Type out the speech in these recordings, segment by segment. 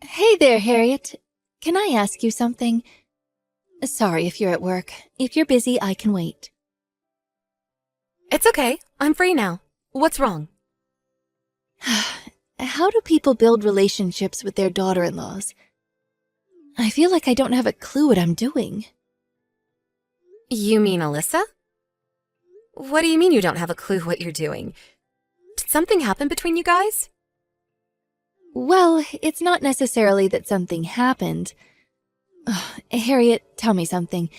Hey there, Harriet. Can I ask you something? Sorry if you're at work. If you're busy, I can wait. It's okay. I'm free now. What's wrong? How do people build relationships with their daughter-in-laws? I feel like I don't have a clue what I'm doing. You mean Alyssa? What do you mean you don't have a clue what you're doing? Did something happen between you guys? Well, it's not necessarily that something happened. Harriet, tell me something.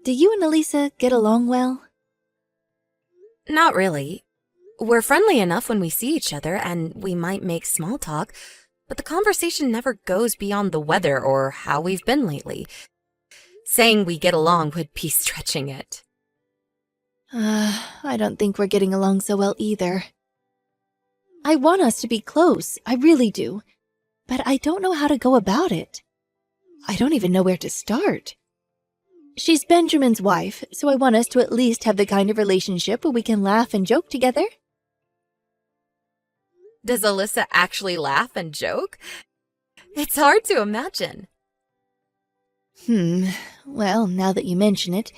Do you and Elisa get along well? Not really. We're friendly enough when we see each other, and we might make small talk, but the conversation never goes beyond the weather or how we've been lately. Saying we get along would be stretching it. I don't think we're getting along so well either. I want us to be close, I really do, but I don't know how to go about it. I don't even know where to start. She's Benjamin's wife, so I want us to at least have the kind of relationship where we can laugh and joke together. Does Alyssa actually laugh and joke? It's hard to imagine. Well, now that you mention it,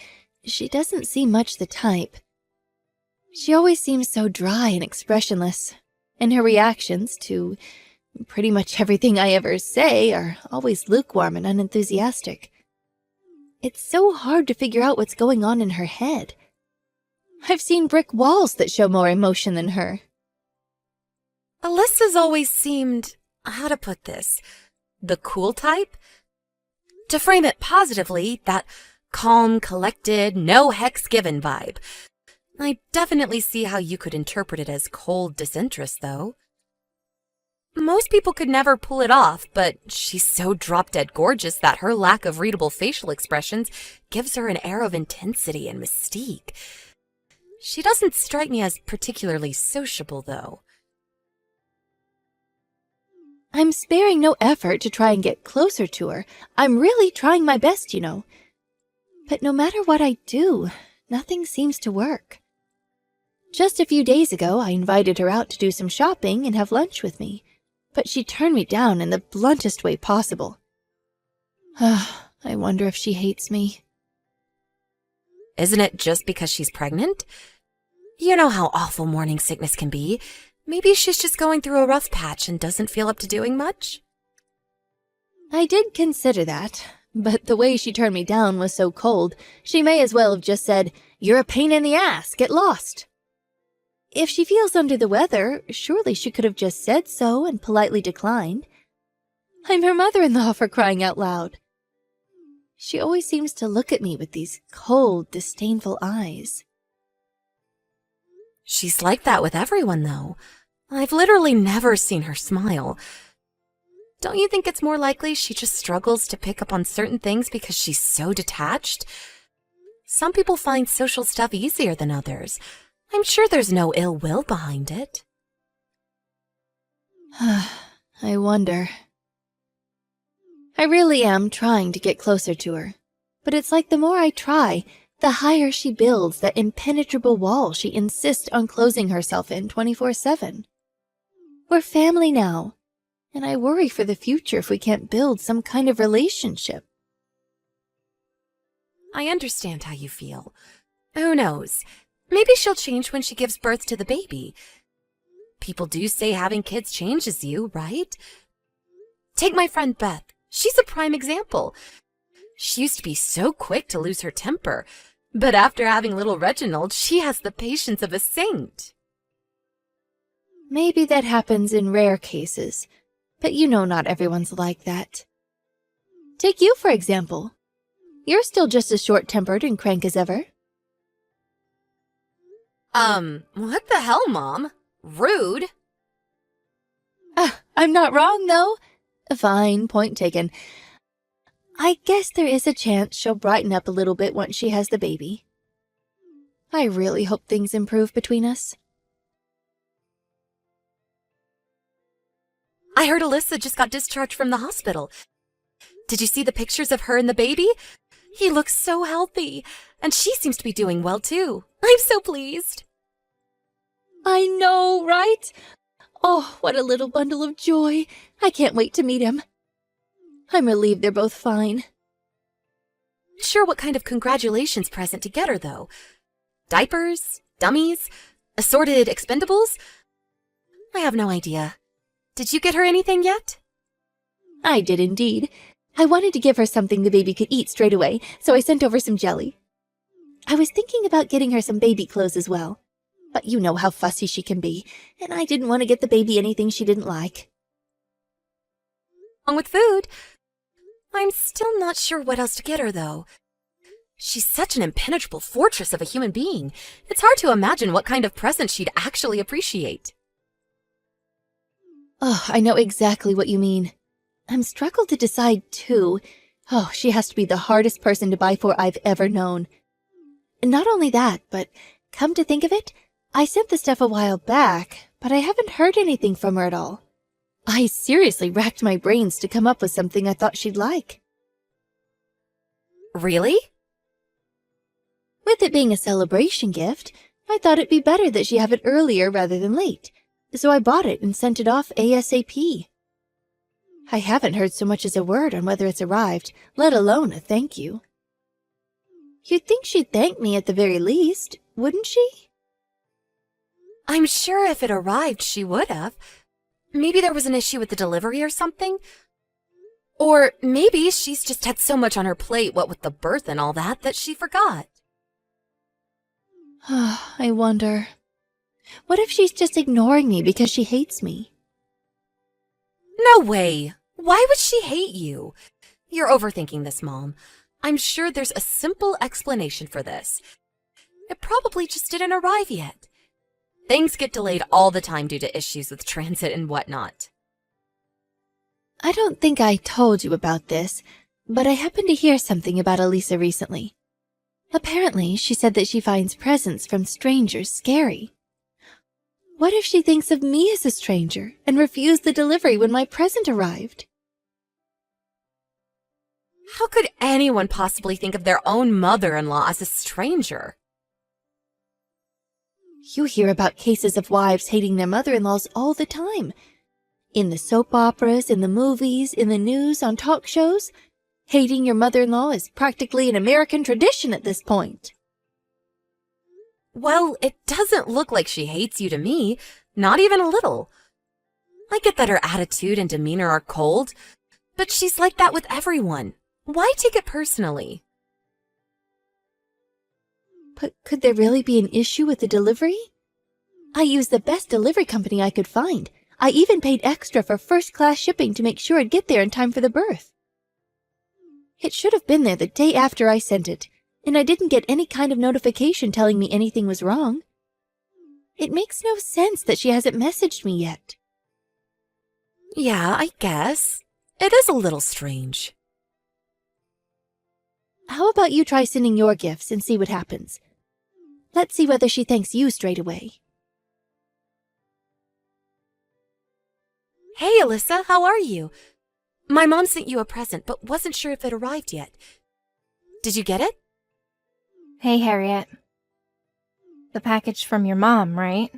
she doesn't seem much the type. She always seems so dry and expressionless, and her reactions to pretty much everything I ever say are always lukewarm and unenthusiastic. It's so hard to figure out what's going on in her head. I've seen brick walls that show more emotion than her. Alyssa's always seemed, how to put this, the cool type? To frame it positively, that calm, collected, no hex given vibe. I definitely see how you could interpret it as cold disinterest, though. Most people could never pull it off, but she's so drop-dead gorgeous that her lack of readable facial expressions gives her an air of intensity and mystique. She doesn't strike me as particularly sociable, though. I'm sparing no effort to try and get closer to her. I'm really trying my best, you know. But no matter what I do, nothing seems to work. Just a few days ago, I invited her out to do some shopping and have lunch with me, but she turned me down in the bluntest way possible. I wonder if she hates me. Isn't it just because she's pregnant? You know how awful morning sickness can be. Maybe she's just going through a rough patch and doesn't feel up to doing much? I did consider that, but the way she turned me down was so cold, she may as well have just said, "You're a pain in the ass, get lost." If she feels under the weather, surely she could have just said so and politely declined. I'm her mother-in-law, for crying out loud. She always seems to look at me with these cold, disdainful eyes. She's like that with everyone, though. I've literally never seen her smile. Don't you think it's more likely she just struggles to pick up on certain things because she's so detached? Some people find social stuff easier than others. I'm sure there's no ill will behind it. I wonder. I really am trying to get closer to her, but it's like the more I try, the higher she builds that impenetrable wall she insists on closing herself in 24/7. We're family now, and I worry for the future if we can't build some kind of relationship. I understand how you feel. Who knows? Maybe she'll change when she gives birth to the baby. People do say having kids changes you, right? Take my friend Beth. She's a prime example. She used to be so quick to lose her temper, but after having little Reginald, she has the patience of a saint. Maybe that happens in rare cases, but you know not everyone's like that. Take you, for example. You're still just as short-tempered and crank as ever. What the hell, Mom? Rude. I'm not wrong, though. Fine, point taken. I guess there is a chance she'll brighten up a little bit once she has the baby. I really hope things improve between us. I heard Alyssa just got discharged from the hospital. Did you see the pictures of her and the baby? He looks so healthy, and she seems to be doing well, too. I'm so pleased. I know, right? Oh, what a little bundle of joy. I can't wait to meet him. I'm relieved they're both fine. Sure, what kind of congratulations present to get her, though? Diapers? Dummies? Assorted expendables? I have no idea. Did you get her anything yet? I did indeed. I wanted to give her something the baby could eat straight away, so I sent over some jelly. I was thinking about getting her some baby clothes as well. But you know how fussy she can be, and I didn't want to get the baby anything she didn't like. Along with food. I'm still not sure what else to get her, though. She's such an impenetrable fortress of a human being. It's hard to imagine what kind of present she'd actually appreciate. Oh, I know exactly what you mean. I'm struggled to decide, too. Oh, she has to be the hardest person to buy for I've ever known. And not only that, but come to think of it, I sent the stuff a while back, but I haven't heard anything from her at all. I seriously racked my brains to come up with something I thought she'd like. Really? With it being a celebration gift, I thought it'd be better that she have it earlier rather than late, so I bought it and sent it off ASAP. I haven't heard so much as a word on whether it's arrived, let alone a thank you. You'd think she'd thank me at the very least, wouldn't she? I'm sure if it arrived, she would have. Maybe there was an issue with the delivery or something. Or maybe she's just had so much on her plate, what with the birth and all that, that she forgot. I wonder. What if she's just ignoring me because she hates me? No way! Why would she hate you? You're overthinking this, Mom. I'm sure there's a simple explanation for this. It probably just didn't arrive yet. Things get delayed all the time due to issues with transit and whatnot. I don't think I told you about this, but I happened to hear something about Elisa recently. Apparently, she said that she finds presents from strangers scary. What if she thinks of me as a stranger and refused the delivery when my present arrived? How could anyone possibly think of their own mother-in-law as a stranger? You hear about cases of wives hating their mother-in-laws all the time. In the soap operas, in the movies, in the news, on talk shows. Hating your mother-in-law is practically an American tradition at this point. Well, it doesn't look like she hates you to me, not even a little. I get that her attitude and demeanor are cold, but she's like that with everyone. Why take it personally? But could there really be an issue with the delivery? I used the best delivery company I could find. I even paid extra for first-class shipping to make sure it'd get there in time for the birth. It should have been there the day after I sent it, and I didn't get any kind of notification telling me anything was wrong. It makes no sense that she hasn't messaged me yet. Yeah, I guess. It is a little strange. How about you try sending your gifts and see what happens? Let's see whether she thanks you straight away. Hey, Alyssa, how are you? My mom sent you a present, but wasn't sure if it arrived yet. Did you get it? Hey, Harriet. The package from your mom, right?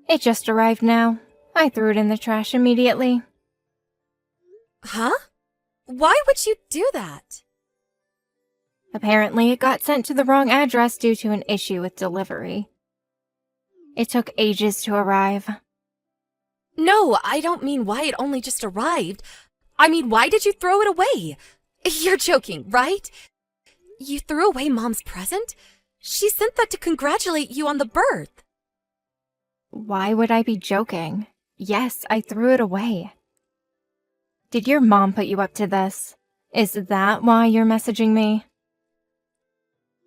It just arrived now. I threw it in the trash immediately. Huh? Why would you do that? Apparently, it got sent to the wrong address due to an issue with delivery. It took ages to arrive. No, I don't mean why it only just arrived. I mean, why did you throw it away? You're joking, right? You threw away Mom's present? She sent that to congratulate you on the birth. Why would I be joking? Yes, I threw it away. Did your mom put you up to this? Is that why you're messaging me?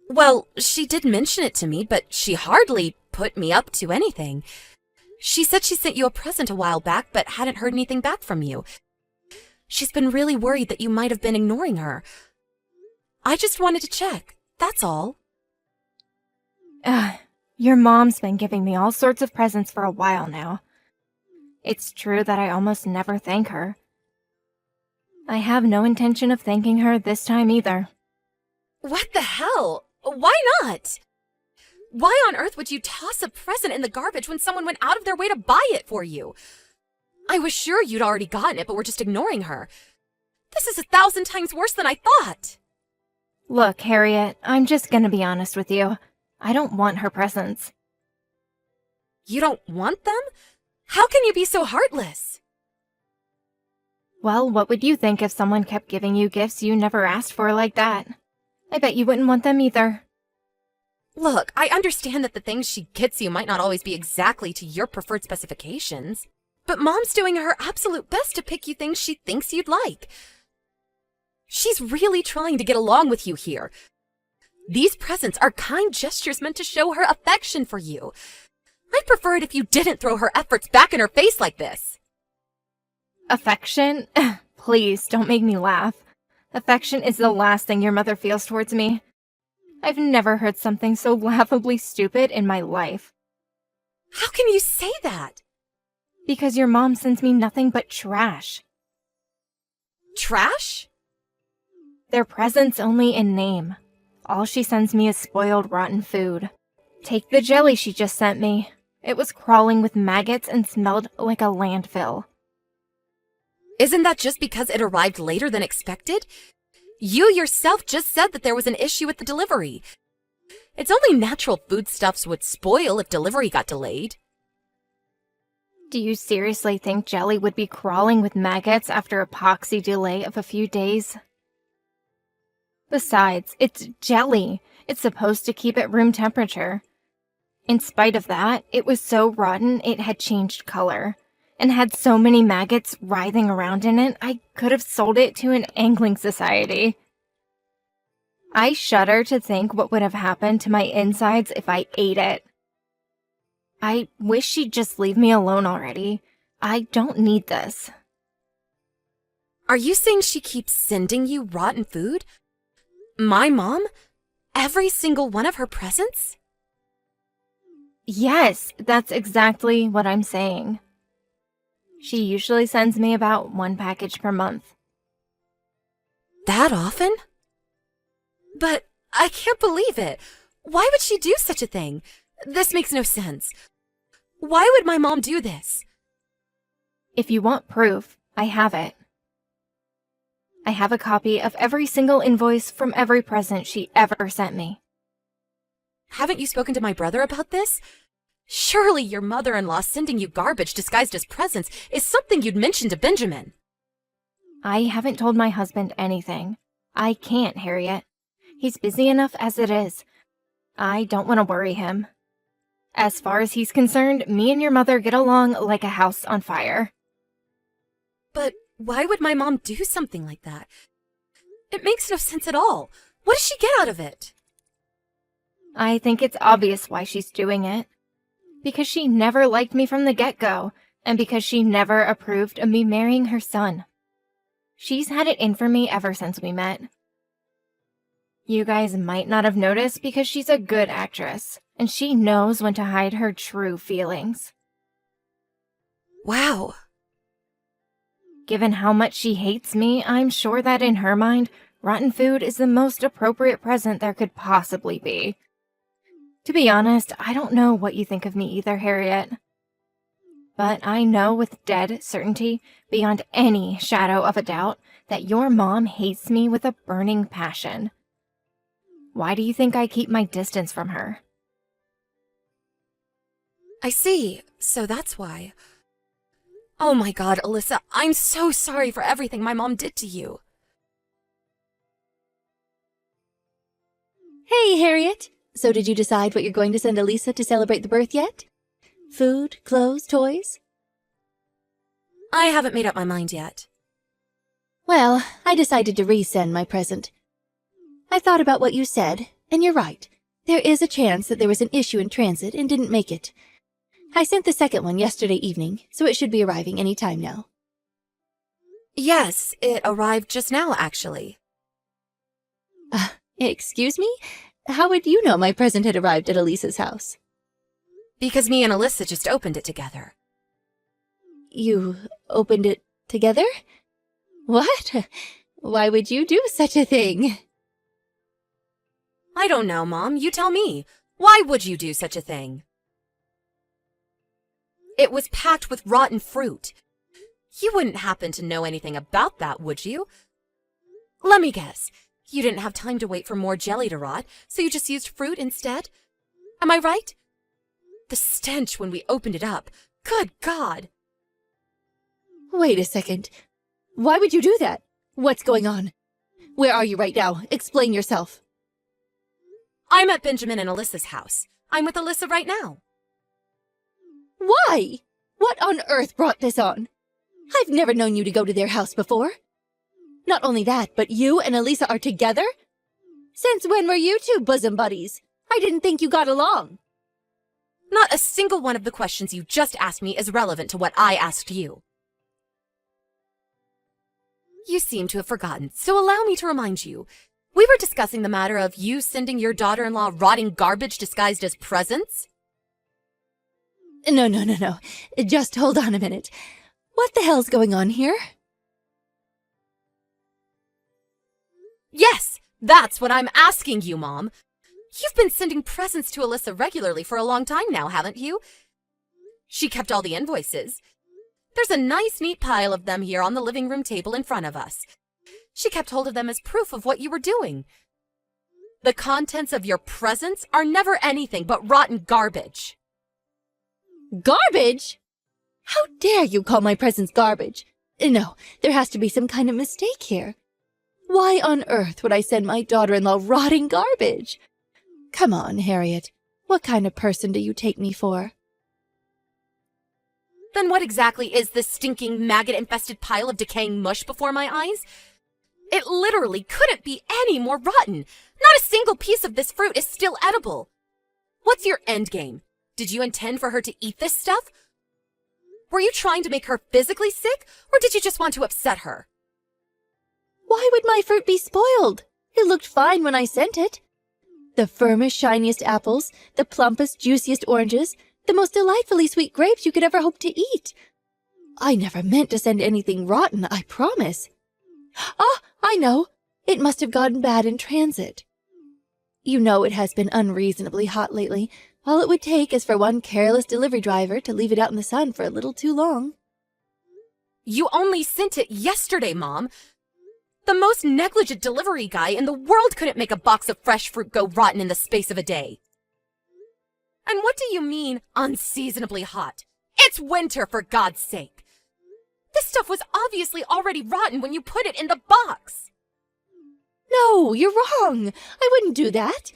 Well, she did mention it to me, but she hardly put me up to anything. She said she sent you a present a while back, but hadn't heard anything back from you. She's been really worried that you might have been ignoring her. I just wanted to check, that's all. Your mom's been giving me all sorts of presents for a while now. It's true that I almost never thank her. I have no intention of thanking her this time either. What the hell? Why not? Why on earth would you toss a present in the garbage when someone went out of their way to buy it for you? I was sure you'd already gotten it, but were just ignoring her. This is 1,000 times worse than I thought. Look, Harriet, I'm just gonna be honest with you. I don't want her presents. You don't want them? How can you be so heartless? Well, what would you think if someone kept giving you gifts you never asked for like that? I bet you wouldn't want them either. Look, I understand that the things she gets you might not always be exactly to your preferred specifications, but Mom's doing her absolute best to pick you things she thinks you'd like. She's really trying to get along with you here. These presents are kind gestures meant to show her affection for you. I'd prefer it if you didn't throw her efforts back in her face like this. Affection? Please, don't make me laugh. Affection is the last thing your mother feels towards me. I've never heard something so laughably stupid in my life. How can you say that? Because your mom sends me nothing but trash. Trash? They're presents only in name. All she sends me is spoiled, rotten food. Take the jelly she just sent me. It was crawling with maggots and smelled like a landfill. Isn't that just because it arrived later than expected? You yourself just said that there was an issue with the delivery. It's only natural foodstuffs would spoil if delivery got delayed. Do you seriously think jelly would be crawling with maggots after a poxy delay of a few days? Besides, it's jelly. It's supposed to keep at room temperature. In spite of that, it was so rotten it had changed color, and had so many maggots writhing around in it, I could have sold it to an angling society. I shudder to think what would have happened to my insides if I ate it. I wish she'd just leave me alone already. I don't need this. Are you saying she keeps sending you rotten food? My mom? Every single one of her presents? Yes, that's exactly what I'm saying. She usually sends me about 1 package per month. That often? But I can't believe it. Why would she do such a thing? This makes no sense. Why would my mom do this? If you want proof, I have it. I have a copy of every single invoice from every present she ever sent me. Haven't you spoken to my brother about this? Surely your mother-in-law sending you garbage disguised as presents is something you'd mention to Benjamin. I haven't told my husband anything. I can't, Harriet. He's busy enough as it is. I don't want to worry him. As far as he's concerned, me and your mother get along like a house on fire. But why would my mom do something like that? It makes no sense at all. What does she get out of it? I think it's obvious why she's doing it. Because she never liked me from the get-go, and because she never approved of me marrying her son. She's had it in for me ever since we met. You guys might not have noticed because she's a good actress, and she knows when to hide her true feelings. Wow. Given how much she hates me, I'm sure that in her mind, rotten food is the most appropriate present there could possibly be. To be honest, I don't know what you think of me either, Harriet. But I know with dead certainty, beyond any shadow of a doubt, that your mom hates me with a burning passion. Why do you think I keep my distance from her? I see. So that's why. Oh my God, Alyssa, I'm so sorry for everything my mom did to you. Hey, Harriet. So did you decide what you're going to send Elisa to celebrate the birth yet? Food, clothes, toys? I haven't made up my mind yet. Well, I decided to resend my present. I thought about what you said, and you're right. There is a chance that there was an issue in transit and didn't make it. I sent the second one yesterday evening, so it should be arriving any time now. Yes, it arrived just now, actually. Excuse me? How would you know my present had arrived at Elisa's house? Because me and Alyssa just opened it together. You opened it together? What? Why would you do such a thing? I don't know, Mom. You tell me. Why would you do such a thing? It was packed with rotten fruit. You wouldn't happen to know anything about that, would you? Let me guess. You didn't have time to wait for more jelly to rot, so you just used fruit instead? Am I right? The stench when we opened it up. Good God! Wait a second. Why would you do that? What's going on? Where are you right now? Explain yourself. I'm at Benjamin and Alyssa's house. I'm with Alyssa right now. Why? What on earth brought this on? I've never known you to go to their house before. Not only that, but you and Elisa are together? Since when were you two bosom buddies? I didn't think you got along. Not a single one of the questions you just asked me is relevant to what I asked you. You seem to have forgotten, so allow me to remind you. We were discussing the matter of you sending your daughter-in-law rotting garbage disguised as presents. No. Just hold on a minute. What the hell's going on here? Yes, that's what I'm asking you, Mom. You've been sending presents to Alyssa regularly for a long time now, haven't you? She kept all the invoices. There's a nice, neat pile of them here on the living room table in front of us. She kept hold of them as proof of what you were doing. The contents of your presents are never anything but rotten garbage. Garbage? How dare you call my presents garbage? No, there has to be some kind of mistake here. Why on earth would I send my daughter-in-law rotting garbage? Come on, Harriet. What kind of person do you take me for? Then what exactly is this stinking, maggot-infested pile of decaying mush before my eyes? It literally couldn't be any more rotten. Not a single piece of this fruit is still edible. What's your end game? Did you intend for her to eat this stuff? Were you trying to make her physically sick, or did you just want to upset her? Why would my fruit be spoiled? It looked fine when I sent it. The firmest, shiniest apples, the plumpest, juiciest oranges, the most delightfully sweet grapes you could ever hope to eat. I never meant to send anything rotten, I promise. Ah, I know. It must have gotten bad in transit. You know it has been unreasonably hot lately. All it would take is for one careless delivery driver to leave it out in the sun for a little too long. You only sent it yesterday, Mom. The most negligent delivery guy in the world couldn't make a box of fresh fruit go rotten in the space of a day. And what do you mean, unseasonably hot? It's winter, for God's sake. This stuff was obviously already rotten when you put it in the box. No, you're wrong. I wouldn't do that.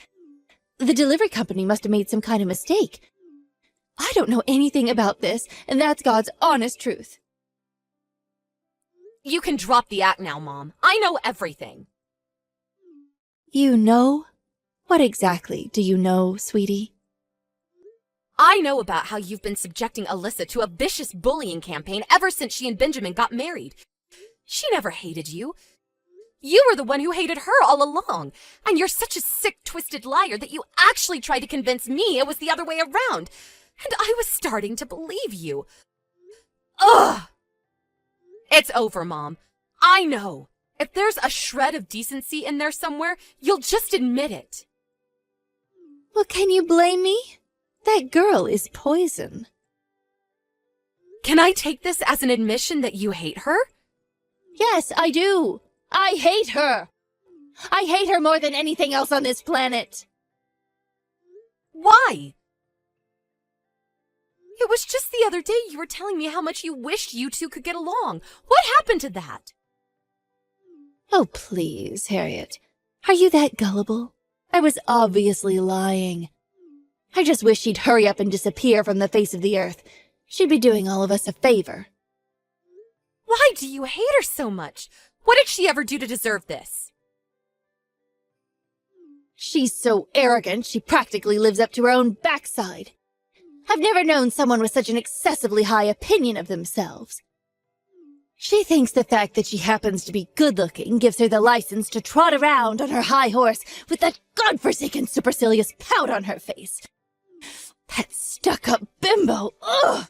The delivery company must have made some kind of mistake. I don't know anything about this, and that's God's honest truth. You can drop the act now, Mom. I know everything. You know? What exactly do you know, sweetie? I know about how you've been subjecting Alyssa to a vicious bullying campaign ever since she and Benjamin got married. She never hated you. You were the one who hated her all along. And you're such a sick, twisted liar that you actually tried to convince me it was the other way around. And I was starting to believe you. Ugh! It's over, Mom. I know. If there's a shred of decency in there somewhere, you'll just admit it. Well, can you blame me? That girl is poison. Can I take this as an admission that you hate her? Yes, I do. I hate her. I hate her more than anything else on this planet. Why? It was just the other day you were telling me how much you wished you two could get along. What happened to that? Oh, please, Harriet. Are you that gullible? I was obviously lying. I just wish she'd hurry up and disappear from the face of the earth. She'd be doing all of us a favor. Why do you hate her so much? What did she ever do to deserve this? She's so arrogant, she practically lives up to her own backside. I've never known someone with such an excessively high opinion of themselves. She thinks the fact that she happens to be good-looking gives her the license to trot around on her high horse with that godforsaken supercilious pout on her face. That stuck-up bimbo, ugh!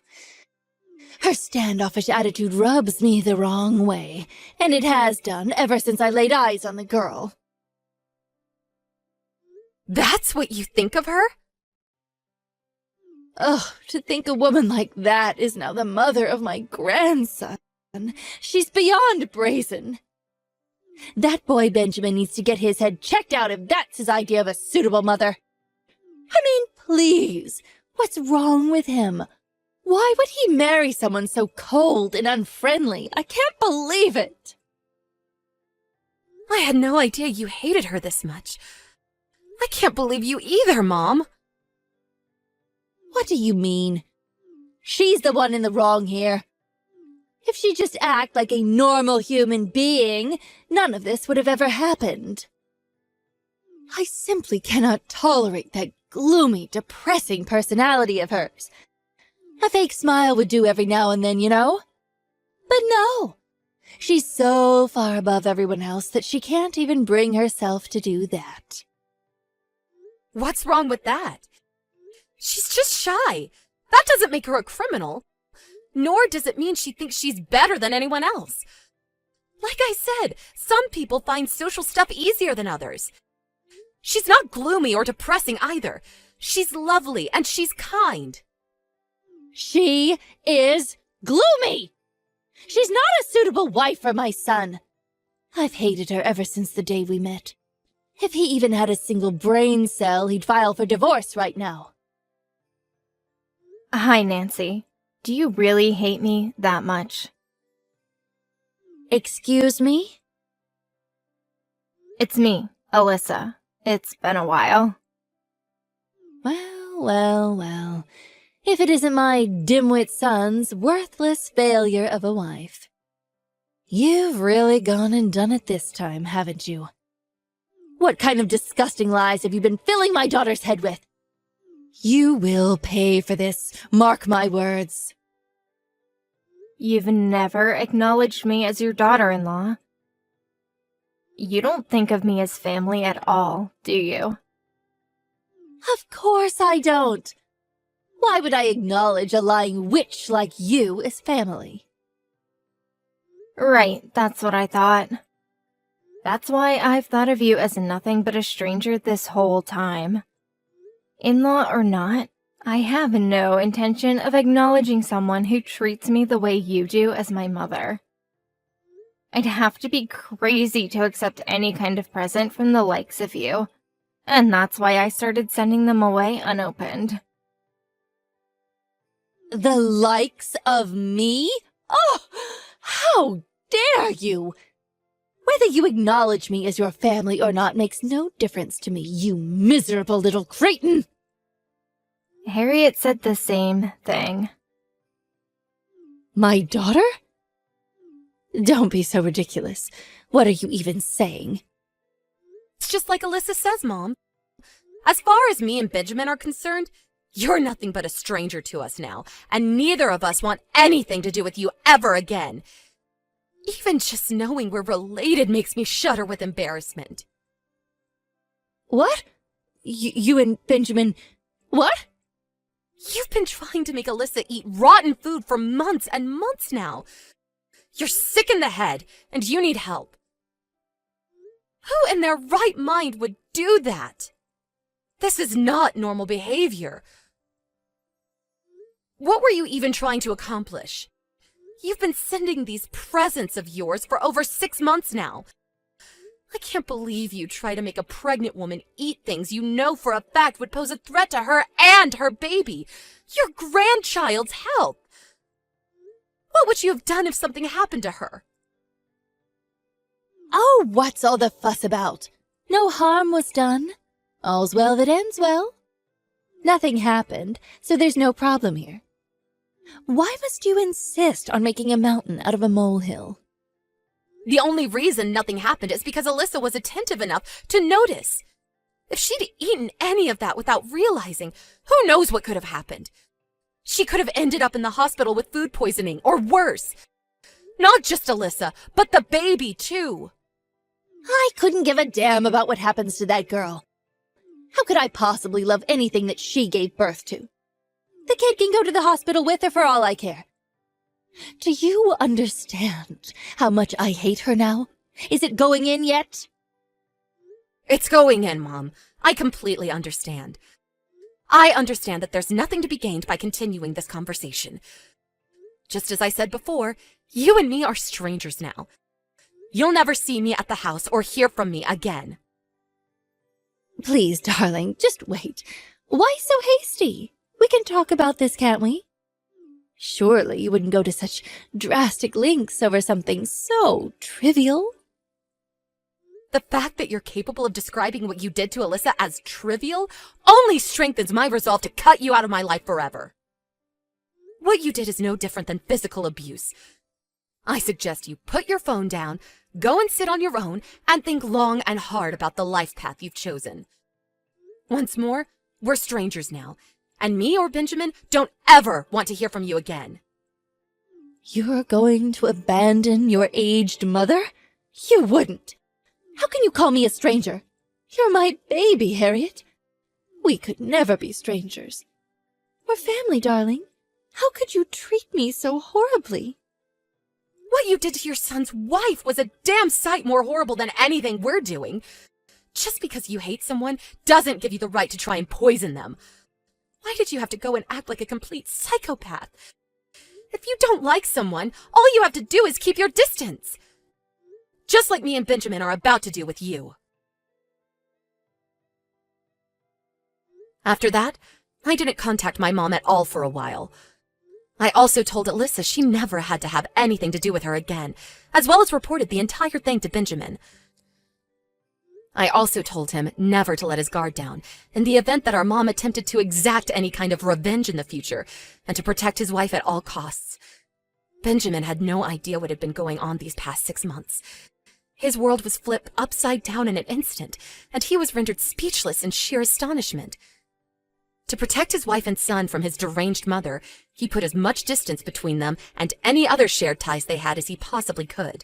Her standoffish attitude rubs me the wrong way, and it has done ever since I laid eyes on the girl. That's what you think of her? Oh, to think a woman like that is now the mother of my grandson. She's beyond brazen. That boy Benjamin needs to get his head checked out if that's his idea of a suitable mother. I mean, please, what's wrong with him? Why would he marry someone so cold and unfriendly? I can't believe it. I had no idea you hated her this much. I can't believe you either, Mom. What do you mean? She's the one in the wrong here. If she'd just act like a normal human being, none of this would have ever happened. I simply cannot tolerate that gloomy, depressing personality of hers. A fake smile would do every now and then, you know? But no! She's so far above everyone else that she can't even bring herself to do that. What's wrong with that? She's just shy. That doesn't make her a criminal. Nor does it mean she thinks she's better than anyone else. Like I said, some people find social stuff easier than others. She's not gloomy or depressing either. She's lovely and she's kind. She is gloomy! She's not a suitable wife for my son. I've hated her ever since the day we met. If he even had a single brain cell, he'd file for divorce right now. Hi, Nancy. Do you really hate me that much? Excuse me? It's me, Alyssa. It's been a while. Well. If it isn't my dimwit son's worthless failure of a wife. You've really gone and done it this time, haven't you? What kind of disgusting lies have you been filling my daughter's head with? You will pay for this, mark my words. You've never acknowledged me as your daughter-in-law. You don't think of me as family at all, do you? Of course I don't. Why would I acknowledge a lying witch like you as family? Right, that's what I thought. That's why I've thought of you as nothing but a stranger this whole time. In-law or not, I have no intention of acknowledging someone who treats me the way you do as my mother. I'd have to be crazy to accept any kind of present from the likes of you, and that's why I started sending them away unopened. The likes of me? Oh, how dare you! Whether you acknowledge me as your family or not makes no difference to me, you miserable little cretin! Harriet said the same thing. My daughter? Don't be so ridiculous. What are you even saying? It's just like Alyssa says, Mom. As far as me and Benjamin are concerned, you're nothing but a stranger to us now, and neither of us want anything to do with you ever again. Even just knowing we're related makes me shudder with embarrassment. What? You and Benjamin... What? You've been trying to make Alyssa eat rotten food for months and months now. You're sick in the head, and you need help. Who in their right mind would do that? This is not normal behavior. What were you even trying to accomplish? You've been sending these presents of yours for over 6 months now. I can't believe you try to make a pregnant woman eat things you know for a fact would pose a threat to her and her baby, your grandchild's health. What would you have done if something happened to her? Oh, what's all the fuss about? No harm was done. All's well that ends well. Nothing happened, so there's no problem here. Why must you insist on making a mountain out of a molehill? The only reason nothing happened is because Alyssa was attentive enough to notice. If she'd eaten any of that without realizing, who knows what could have happened? She could have ended up in the hospital with food poisoning, or worse. Not just Alyssa, but the baby, too. I couldn't give a damn about what happens to that girl. How could I possibly love anything that she gave birth to? The kid can go to the hospital with her for all I care. Do you understand how much I hate her now? Is it going in yet? It's going in, Mom. I completely understand. I understand that there's nothing to be gained by continuing this conversation. Just as I said before, you and me are strangers now. You'll never see me at the house or hear from me again. Please, darling, just wait. Why so hasty? We can talk about this, can't we? Surely you wouldn't go to such drastic lengths over something so trivial. The fact that you're capable of describing what you did to Alyssa as trivial only strengthens my resolve to cut you out of my life forever. What you did is no different than physical abuse. I suggest you put your phone down, go and sit on your own, and think long and hard about the life path you've chosen. Once more, we're strangers now, and me or Benjamin don't ever want to hear from you again. You're going to abandon your aged mother? You wouldn't. How can you call me a stranger? You're my baby, Harriet. We could never be strangers. We're family, darling. How could you treat me so horribly? What you did to your son's wife was a damn sight more horrible than anything we're doing. Just because you hate someone doesn't give you the right to try and poison them. Why did you have to go and act like a complete psychopath? If you don't like someone, all you have to do is keep your distance. Just like me and Benjamin are about to do with you. After that, I didn't contact my mom at all for a while. I also told Alyssa she never had to have anything to do with her again, as well as reported the entire thing to Benjamin. I also told him never to let his guard down in the event that our mom attempted to exact any kind of revenge in the future, and to protect his wife at all costs. Benjamin had no idea what had been going on these past 6 months. His world was flipped upside down in an instant, and he was rendered speechless in sheer astonishment. To protect his wife and son from his deranged mother, he put as much distance between them and any other shared ties they had as he possibly could.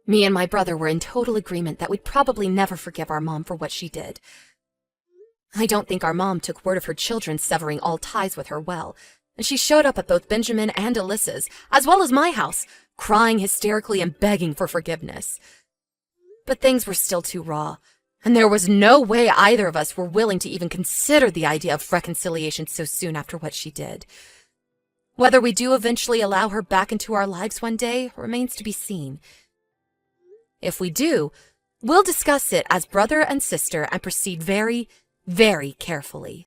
Me and my brother were in total agreement that we'd probably never forgive our mom for what she did. I don't think our mom took word of her children severing all ties with her well, and she showed up at both Benjamin and Alyssa's, as well as my house, crying hysterically and begging for forgiveness. But things were still too raw, and there was no way either of us were willing to even consider the idea of reconciliation so soon after what she did. Whether we do eventually allow her back into our lives one day remains to be seen. If we do, we'll discuss it as brother and sister and proceed very, very carefully.